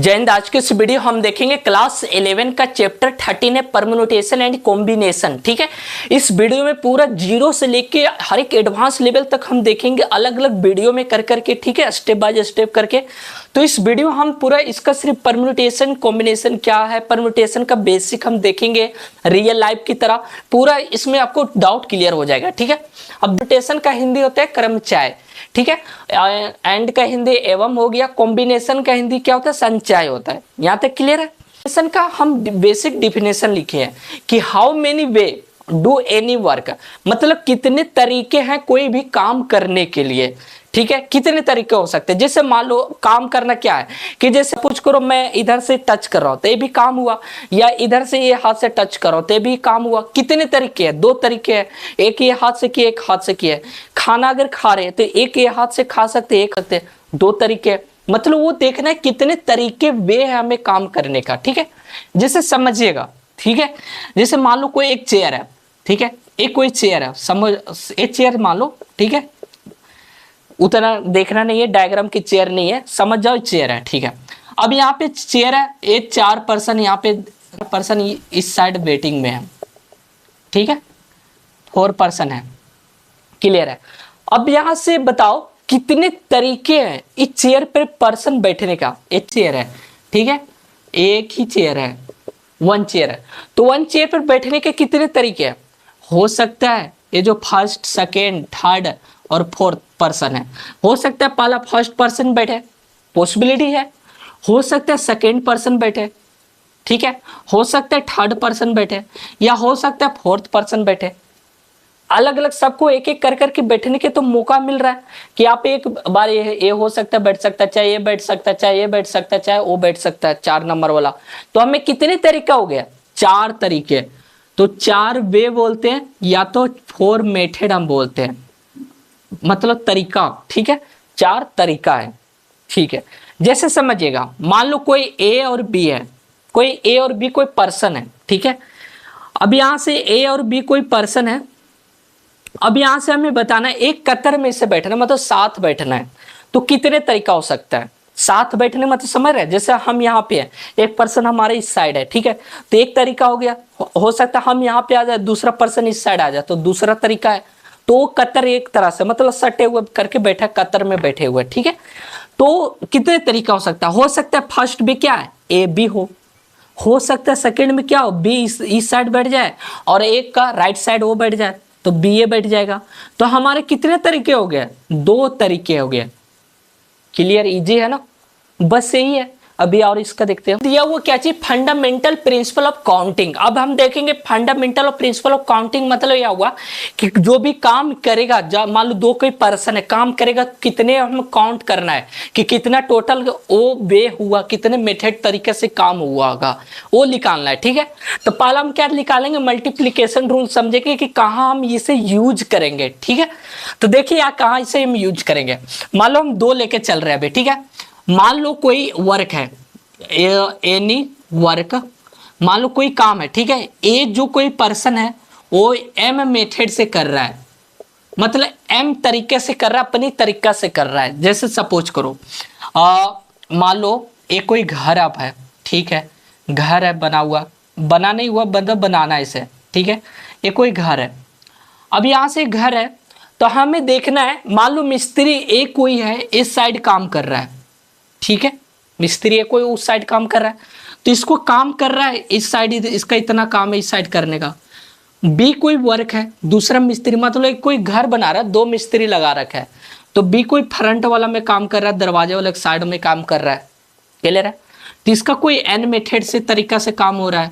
जय हिंद। आज के इस वीडियो हम देखेंगे क्लास 11 का चैप्टर 13 है परम्यूटेशन एंड कॉम्बिनेशन। ठीक है, इस वीडियो में पूरा जीरो से लेके हर एक एडवांस लेवल तक हम देखेंगे अलग अलग वीडियो में कर करके। ठीक है, स्टेप बाय स्टेप करके। तो इस वीडियो हम पूरा इसका सिर्फ परम्यूटेशन कॉम्बिनेशन क्या है, परम्यूटेशन का बेसिक हम देखेंगे रियल लाइफ की तरह। पूरा इसमें आपको डाउट क्लियर हो जाएगा। ठीक है, अब परम्यूटेशन का हिंदी होता है क्रमचाय। ठीक है, एंड का हिंदी एवं हो गया। कॉम्बिनेशन का हिंदी क्या होता है? संचय होता है। यहाँ तक क्लियर है? कॉम्बिनेशन का हम बेसिक डिफिनेशन लिखे हैं कि how many way do any work, मतलब कितने तरीके हैं कोई भी काम करने के लिए। ठीक है, कितने तरीके हो सकते हैं। जैसे मान लो काम करना क्या है कि जैसे कुछ करो, मैं इधर से टच कर रहा हूं तो ये भी काम हुआ, या इधर से ये हाथ से टच करो तो ये भी काम हुआ। कितने तरीके हैं? दो तरीके हैं, एक ये हाथ से किए, एक हाथ से किए। खाना अगर खा रहे तो एक ये हाथ से खा सकते, एक सकते, दो तरीके। मतलब वो देखना है कितने तरीके वे है हमें काम करने का। ठीक है, जैसे समझिएगा। ठीक है, जैसे मान लो कोई एक चेयर है। ठीक है, एक कोई चेयर है, समझ एक चेयर मान लो। ठीक है, उतना देखना नहीं है, डायग्राम की चेयर नहीं है, समझ जाओ चेयर है। ठीक है, अब यहाँ पे चेयर है, ये 4 पर्सन, यहाँ पे पर्सन इस साइड वेटिंग में है। ठीक है, 4 पर्सन है। क्लियर है? अब यहां से बताओ कितने तरीके हैं इस चेयर पर पर्सन बैठने का। एक चेयर है, ठीक है, एक ही चेयर है, 1 चेयर है। तो 1 चेयर पर बैठने के कितने तरीके हैं? हो सकता है ये जो फर्स्ट, सेकेंड, थर्ड और 4th पर्सन है, हो सकता है पहला फर्स्ट पर्सन बैठे, पॉसिबिलिटी है। हो सकता है सेकेंड पर्सन बैठे, ठीक है, हो सकता है थर्ड पर्सन बैठे, या हो सकता है 4th पर्सन बैठे। अलग अलग सबको एक एक कर करके बैठने के तो मौका मिल रहा है कि आप एक बार ये हो सकता है बैठ सकता है, चाहे ये बैठ सकता है, चाहे ये बैठ सकता है, चाहे वो बैठ सकता है, 4 नंबर वाला। तो हमें कितने तरीका हो गया? 4 तरीके। तो 4 वे बोलते हैं, या तो 4 मेथड हम बोलते हैं, मतलब तरीका। ठीक है, 4 तरीका है। ठीक है, जैसे समझिएगा, मान लो कोई ए और बी है, कोई ए और बी कोई पर्सन है। ठीक है, अब यहां से ए और बी कोई पर्सन है। अब यहां से हमें बताना है एक कतर में से बैठना, मतलब साथ बैठना है। तो कितने तरीका हो सकता है साथ बैठने, मतलब समझ रहे हैं? जैसे हम यहाँ पे हैं, एक पर्सन हमारे इस साइड है। ठीक है, तो एक तरीका हो गया। हो सकता है हम यहाँ पे आ जाए, दूसरा पर्सन इस साइड आ जाए, तो दूसरा तरीका है। तो कतर एक तरह से मतलब सटे हुए करके बैठा, कतर में बैठे हुए। ठीक है, तो कितने तरीका हो सकता है? हो सकता है फर्स्ट भी क्या है, ए बी हो सकता है सेकंड में क्या हो, बी इस साइड बैठ जाए और एक का राइट साइड वो बैठ जाए, तो बी ए बैठ जाएगा। तो हमारे कितने तरीके हो गए? 2 तरीके हो गए। क्लियर? इजी है ना? बस यही है। अभी और इसका देखते हैं। दिया वो क्या चीज? Fundamental principle of counting. अब हम देखेंगे fundamental of principle of counting मतलब यह हुआ कि जो भी काम करेगा, मान लो 2 कोई पर्सन है, काम करेगा, कितने हम काउंट करना है कि कितना टोटल वो वे हुआ, कितने मेथड तरीके से काम हुआ होगा, वो निकालना है। ठीक है, तो पहला हम क्या निकालेंगे? मल्टीप्लीकेशन रूल समझेंगे कि कहाँ हम इसे यूज करेंगे। ठीक है, तो देखिए यहाँ कहाँ इसे हम यूज करेंगे। मान लो हम 2 लेके चल रहे हैं अभी। ठीक है, मान लो कोई वर्क है, एनी वर्क, मान लो कोई काम है। ठीक है, ए जो कोई पर्सन है वो एम मेथड से कर रहा है, मतलब एम तरीके से कर रहा है, अपनी तरीका से कर रहा है। जैसे सपोज करो, मान लो एक कोई घर आप है। ठीक है, घर है बना हुआ, बना नहीं हुआ, मतलब बनाना है इसे। ठीक है, ये कोई घर है। अब यहाँ से घर है तो हमें देखना है, मान लो मिस्त्री एक कोई है इस साइड काम कर रहा है। ठीक है, मिस्त्री है कोई उस साइड काम कर रहा है, तो इसको काम कर रहा है इस साइड, इसका इतना काम है इस साइड करने का। बी कोई वर्क है, दूसरा मिस्त्री, मतलब कोई घर बना रहा है, 2 मिस्त्री लगा रखा है, तो बी कोई फ्रंट वाला में काम कर रहा है, दरवाजे वाले साइड में काम कर रहा है। क्लियर है? तो इसका कोई एन मेथड से तरीका से काम हो रहा है,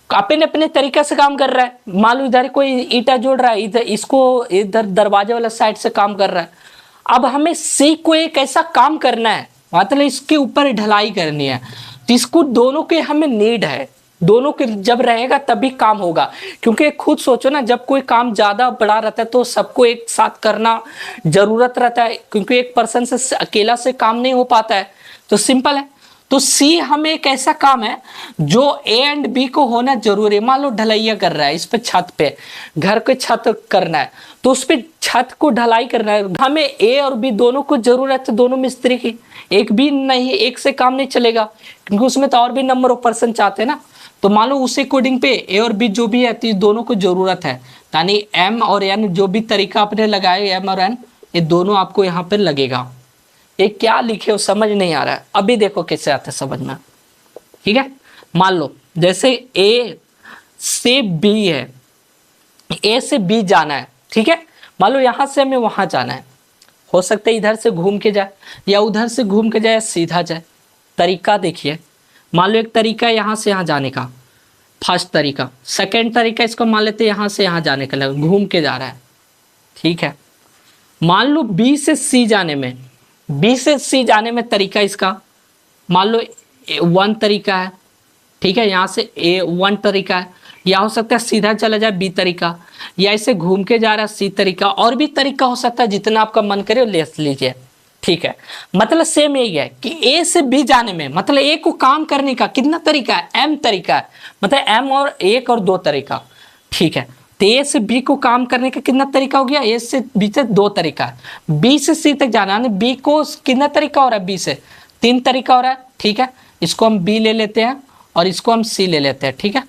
अपने अपने तरीका से काम कर रहा है। मान लो इधर कोई ईटा जोड़ रहा है, इधर इसको इधर दरवाजे वाला साइड से काम कर रहा है। अब हमें सी को एक ऐसा काम करना है, मतलब इसके ऊपर ढलाई करनी है, तो इसको दोनों के हमें नीड है। दोनों के जब रहेगा तभी काम होगा, क्योंकि खुद सोचो ना, जब कोई काम ज्यादा बड़ा रहता है तो सबको एक साथ करना जरूरत रहता है, क्योंकि एक पर्सन से अकेला से काम नहीं हो पाता है। तो सिंपल है। तो सी हमें एक ऐसा काम है जो ए एंड बी को होना जरूरी है। मान लो ढलैया कर रहा है, इस पे छत पे घर के छत करना है, तो उस पे छत को ढलाई करना है, हमें ए और बी दोनों को जरूरत है, दोनों मिस्त्री की। एक भी नहीं, एक से काम नहीं चलेगा, क्योंकि उसमें तो और भी नंबर ऑफ पर्सन चाहते हैं ना। तो मान लो उसी कोडिंग पे ए और बी जो भी है तो दोनों को जरूरत है, यानी एम और एन जो भी तरीका आपने लगाए एम और एन, ये दोनों आपको यहाँ पे लगेगा। ये क्या लिखे हो समझ नहीं आ रहा है, अभी देखो कैसे आता है समझ में। ठीक है, मान लो जैसे ए से बी है, ए से बी जाना है, ठीक है, मान लो यहाँ से हमें वहां जाना है, हो सकता है इधर से घूम के जाए या उधर से घूम के जाए, सीधा जाए। तरीका देखिए, मान लो एक तरीका है यहाँ से यहाँ जाने का, फर्स्ट तरीका। सेकंड तरीका इसको मान लेते हैं यहाँ से यहाँ जाने का, घूम के जा रहा है। ठीक है, मान लो बी से सी जाने में, बी से सी जाने में तरीका इसका मान लो वन तरीका है। ठीक है, यहाँ से ए वन तरीका है, या हो सकता है सीधा चला जाए बी तरीका, या इसे घूम के जा रहा है सी तरीका, और भी तरीका हो सकता है, जितना आपका मन करे ले लीजिए। ठीक है, मतलब सेम यही है कि ए से बी जाने में, मतलब ए को काम करने का कितना तरीका है, एम तरीका है, मतलब एम और एक और दो तरीका। ठीक है, तो ए से बी को काम करने का कितना तरीका हो गया, ए से बी से दो तरीका है। बी से सी तक जाना है, बी को कितना तरीका हो रहा है, बी से तीन तरीका हो रहा है। ठीक है, इसको हम बी ले लेते हैं और इसको हम सी ले लेते हैं। ठीक है,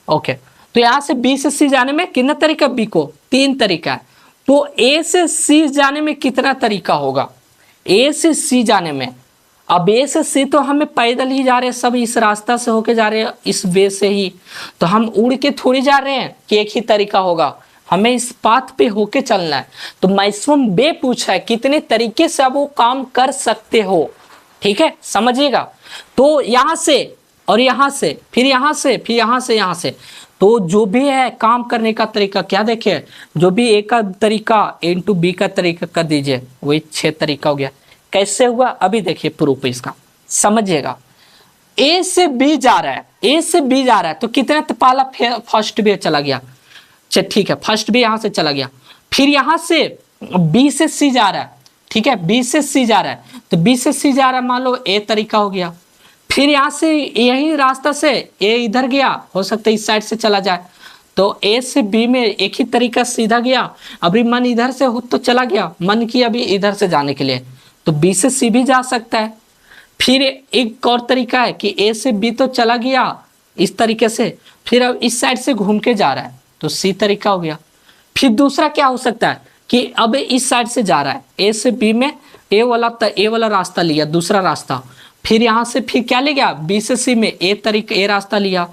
ओके, तो यहाँ से बी से सी जाने में कितना तरीका, बी को तीन तरीका है। तो ए से सी जाने में कितना तरीका होगा, ए से सी जाने में। अब ए से सी तो हमें पैदल ही जा रहे हैं, सब इस रास्ता से होके जा रहे हैं, इस वे से ही, तो हम उड़ के थोड़ी जा रहे हैं कि एक ही तरीका होगा, हमें इस पाथ पे होके चलना है। तो मैक्सिमम वे पूछा है कितने तरीके से आप वो काम कर सकते हो। ठीक है, समझिएगा। तो यहाँ से और यहाँ से, फिर यहाँ से, फिर यहाँ से, यहाँ से, तो जो भी है काम करने का तरीका क्या देखिए, जो भी ए का तरीका ए इंटू बी का तरीका कर दीजिए, वही 6 तरीका हो गया। कैसे हुआ अभी देखिए प्रूफ इसका, समझिएगा। ए से बी जा रहा है, ए से बी जा रहा है, तो कितना पाला फर्स्ट बी चला गया। ठीक है, फर्स्ट बी यहाँ से चला गया। फिर यहाँ से बी से सी जा रहा है। ठीक है, बी से सी जा रहा है, तो बी से सी जा रहा है, मान लो ए तरीका हो गया। फिर यहाँ से यही रास्ता से ए इधर गया, हो सकता है इस साइड से चला जाए, तो ए से बी में एक ही तरीका सीधा गया। अभी मन इधर से हो तो चला गया, मन की अभी इधर से जाने के लिए, तो बी से सी भी जा सकता है। फिर एक और तरीका है कि ए से बी तो चला गया इस तरीके से, फिर अब इस साइड से घूम के जा रहा है, तो सी तरीका हो गया। फिर दूसरा क्या हो सकता है कि अब इस साइड से जा रहा है, ए से बी में ए वाला रास्ता लिया, दूसरा रास्ता। फिर यहाँ से फिर क्या ले गया, बी से सी में ए रास्ता लिया।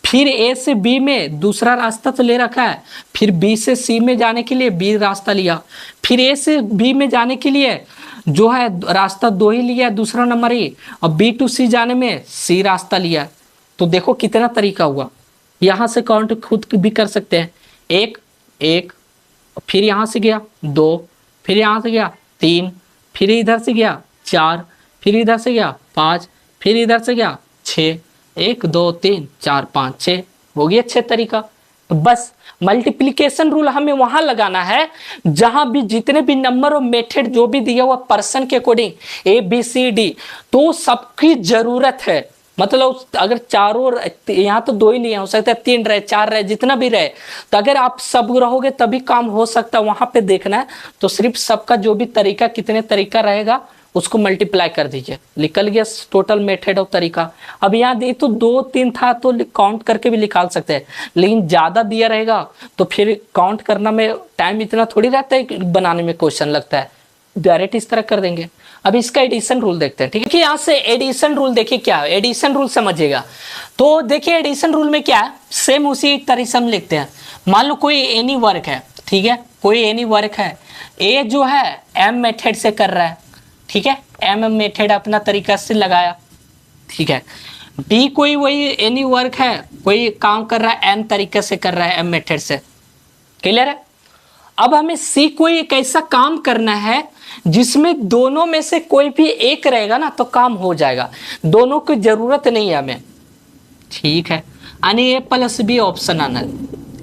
फिर ए से बी में दूसरा रास्ता तो ले रखा है, फिर बी से सी में जाने के लिए बी रास्ता लिया। फिर ए से बी में जाने के लिए जो है रास्ता दो ही लिया, दूसरा नंबर ही, और बी टू सी जाने में सी रास्ता लिया। तो देखो कितना तरीका हुआ। यहाँ से काउंट खुद भी कर सकते हैं, एक एक, फिर यहाँ से गया 2, फिर यहाँ से गया 3, फिर इधर से गया 4, फिर इधर से गया 5, फिर इधर से गया 6, 1 2 3 4 5 6, हो गया 6 तरीका। तो बस मल्टीप्लिकेशन रूल हमें वहां लगाना है जहां भी जितने भी नंबर और मेथड जो भी दिया हुआ पर्सन के अकॉर्डिंग ABCD, तो सबकी जरूरत है। मतलब अगर चारों, यहाँ तो 2 ही लिए, हो सकता है 3 रहे 4 रहे, जितना भी रहे, तो अगर आप सब रहोगे तभी काम हो सकता है। वहां पे देखना है, तो सिर्फ सबका जो भी तरीका, कितने तरीका रहेगा उसको मल्टीप्लाई कर दीजिए, निकल गया टोटल मेथड और तरीका। अब यहाँ ये तो 2 3 था तो काउंट करके भी निकाल सकते हैं, लेकिन ज़्यादा दिया रहेगा तो फिर काउंट करना में टाइम इतना थोड़ी रहता है, बनाने में क्वेश्चन लगता है, डायरेक्ट इस तरह कर देंगे। अब इसका एडिशन रूल देखते हैं। ठीक है, यहाँ से एडिशन रूल देखिए क्या है, एडिशन रूल समझिएगा। तो देखिए एडिशन रूल में क्या है, सेम उसी तरह से हम लिखते हैं। मान लो कोई एनी वर्क है, ठीक है, कोई एनी वर्क है, ए जो है एम मेथड से कर रहा है, ठीक है, एम मेथड अपना तरीका से लगाया, ठीक है। बी कोई वही एनी वर्क है, कोई काम कर रहा है एम तरीके से कर रहा है, एम मेथड से, क्लियर है। अब हमें सी कोई एक ऐसा काम करना है जिसमें दोनों में से कोई भी एक रहेगा ना तो काम हो जाएगा, दोनों की जरूरत नहीं है हमें, ठीक है। यानी ए प्लस बी ऑप्शन आना,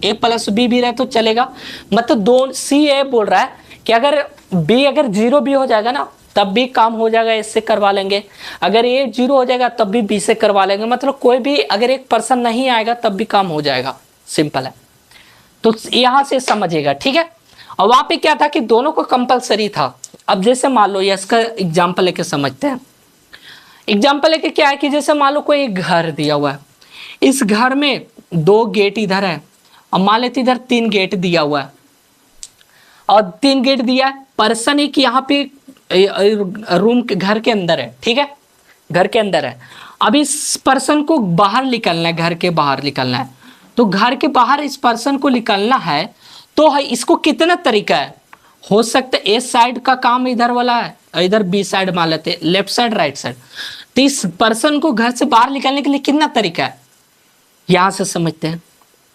ए प्लस बी भी रहे तो चलेगा। मतलब दो सी ए बोल रहा है कि अगर बी अगर 0 भी हो जाएगा ना तब भी काम हो जाएगा, इससे करवा लेंगे। अगर ए 0 हो जाएगा तब भी बी से करवा लेंगे। मतलब कोई भी अगर एक पर्सन नहीं आएगा तब भी काम हो जाएगा, सिंपल है। तो यहां से समझिएगा, ठीक है। और वहां पे क्या था कि दोनों को कंपलसरी था। अब जैसे मान लो ये इसका एग्जाम्पल लेके समझते हैं। एग्जाम्पल है कि क्या है कि जैसे मान लो कोई एक घर दिया हुआ है, इस घर में 2 गेट इधर है और मान लेते इधर 3 गेट दिया हुआ है और 3 गेट दिया है। पर्सन एक यहाँ पे रूम के घर के अंदर है, ठीक है, घर के अंदर है। अब इस पर्सन को बाहर निकलना है, घर के बाहर निकलना है, तो घर के बाहर इस पर्सन को निकलना है तो इसको कितना तरीका है, हो सकता है ए साइड का काम इधर वाला है, इधर बी साइड मान लेते, लेफ्ट साइड राइट साइड। तो इस पर्सन को घर से बाहर निकलने के लिए कितना तरीका है, यहां से समझते हैं,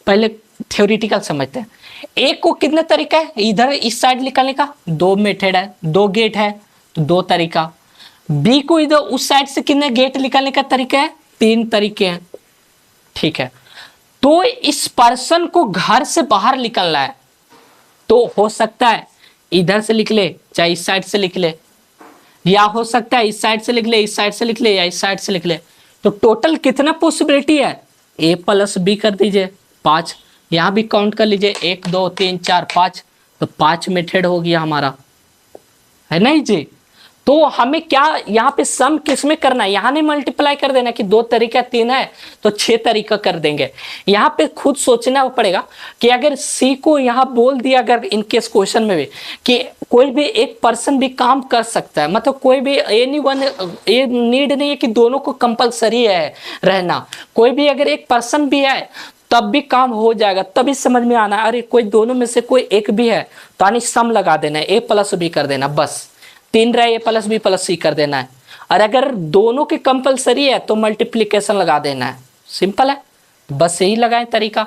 पहले थ्योरेटिकल समझते हैं। एक को कितना तरीका है, इधर इस साइड निकलने का 2 मेथड है, 2 गेट है तो 2 तरीका। बी को इधर उस साइड से कितने गेट निकलने का तरीका है, 3 तरीके हैं, ठीक है। तो इस पर्सन को घर से बाहर निकलना है तो हो सकता है इधर से निकले, चाहे इस साइड से निकले, या हो सकता है इस साइड से निकले, इस साइड से निकले, या इस साइड से निकले। तो टोटल कितना पॉसिबिलिटी है, ए प्लस बी कर दीजिए 5, यहां भी काउंट कर लीजिए 1 2 3 4 5, तो 5 मेथड हो गया हमारा, है नहीं जी। तो हमें क्या यहाँ पे सम किस में करना है, यहाँ नहीं मल्टीप्लाई कर देना कि 2 तरीका 3 है तो 6 तरीका कर देंगे। यहाँ पे खुद सोचना पड़ेगा कि अगर सी को यहाँ बोल दिया, अगर इनकेस क्वेश्चन में भी कि कोई भी एक पर्सन भी काम कर सकता है, मतलब कोई भी एनीवन, ये नीड नहीं है कि दोनों को कंपलसरी है रहना, कोई भी अगर एक पर्सन भी है तब भी काम हो जाएगा। तभी समझ में आना अरे कोई दोनों में से कोई एक भी है तो आनी सम लगा देना है, ए प्लस बी कर देना, बस 3 रहे ए प्लस बी प्लस सी कर देना है। और अगर दोनों के कंपलसरी है तो मल्टीप्लीकेशन लगा देना है, सिंपल है, बस यही लगाएं तरीका,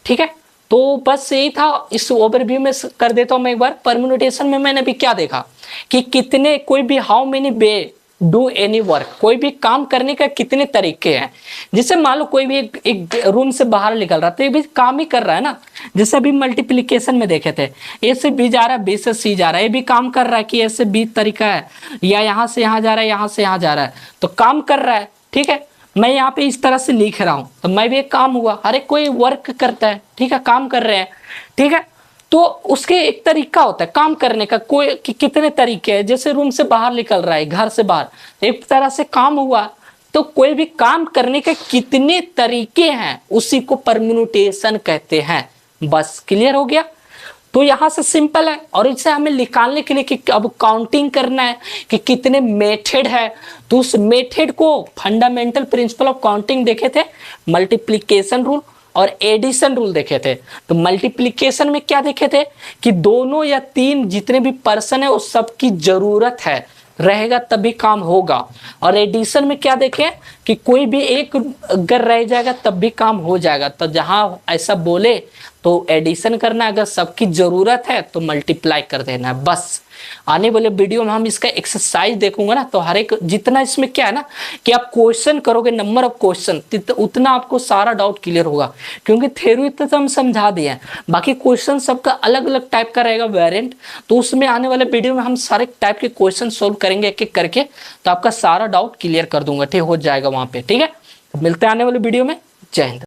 ठीक है। तो बस यही था, इस ओवरव्यू में कर देता हूं मैं एक बार। परम्यूटेशन में मैंने भी क्या देखा कि कितने, कोई भी how many way do any work, कोई भी काम करने का कितने तरीके हैं। जैसे मान लो कोई भी एक रूम से बाहर निकल रहा है तो ये भी काम ही कर रहा है ना। जैसे अभी मल्टीप्लिकेशन में देखे थे, ए से बी जा रहा है, बी से सी जा रहा है, ये भी काम कर रहा है कि ए से बी तरीका है, या यहाँ से यहाँ जा रहा है, यहाँ से यहाँ जा रहा है, तो काम कर रहा है, ठीक है। मैं यहाँ पे इस तरह से लिख रहा हूँ तो मैं भी एक काम हुआ, हर एक कोई वर्क करता है, ठीक है, काम कर रहे हैं, ठीक है। तो उसके एक तरीका होता है काम करने का, कोई कि कितने तरीके हैं। जैसे रूम से बाहर निकल रहा है, घर से बाहर, एक तरह से काम हुआ। तो कोई भी काम करने के कितने तरीके हैं उसी को परम्यूटेशन कहते हैं, बस क्लियर हो गया। तो यहां से सिंपल है, और इसे हमें निकालने के लिए कि अब काउंटिंग करना है कि कितने मेथड है, तो उस मेथड को फंडामेंटल प्रिंसिपल ऑफ काउंटिंग देखे थे, मल्टीप्लिकेशन रूल और एडिशन रूल देखे थे। तो मल्टीप्लिकेशन में क्या देखे थे कि दोनों या 3 जितने भी पर्सन है उस सब की जरूरत है, रहेगा तभी काम होगा। और एडिशन में क्या देखें कि कोई भी एक अगर रह जाएगा तब भी काम हो जाएगा। तो जहां ऐसा बोले तो एडिशन करना, अगर सबकी जरूरत है तो मल्टीप्लाई कर देना है, बस। आने वाले वीडियो में हम इसका एक्सरसाइज देखूंगा ना, तो हर एक जितना इसमें क्या है ना कि आप क्वेश्चन करोगे, नंबर ऑफ क्वेश्चन, उतना आपको सारा डाउट क्लियर होगा। क्योंकि थ्योरी तो हम समझा दिए हैं, बाकी क्वेश्चन सबका अलग अलग टाइप का रहेगा वेरिएंट। तो उसमें आने वाले वीडियो में हम सारे टाइप के क्वेश्चन सोल्व करेंगे एक एक करके, तो आपका सारा डाउट क्लियर कर दूंगा, ठीक हो जाएगा वहां पे, ठीक है। मिलते हैं आने वाले वीडियो में, जय हिंद।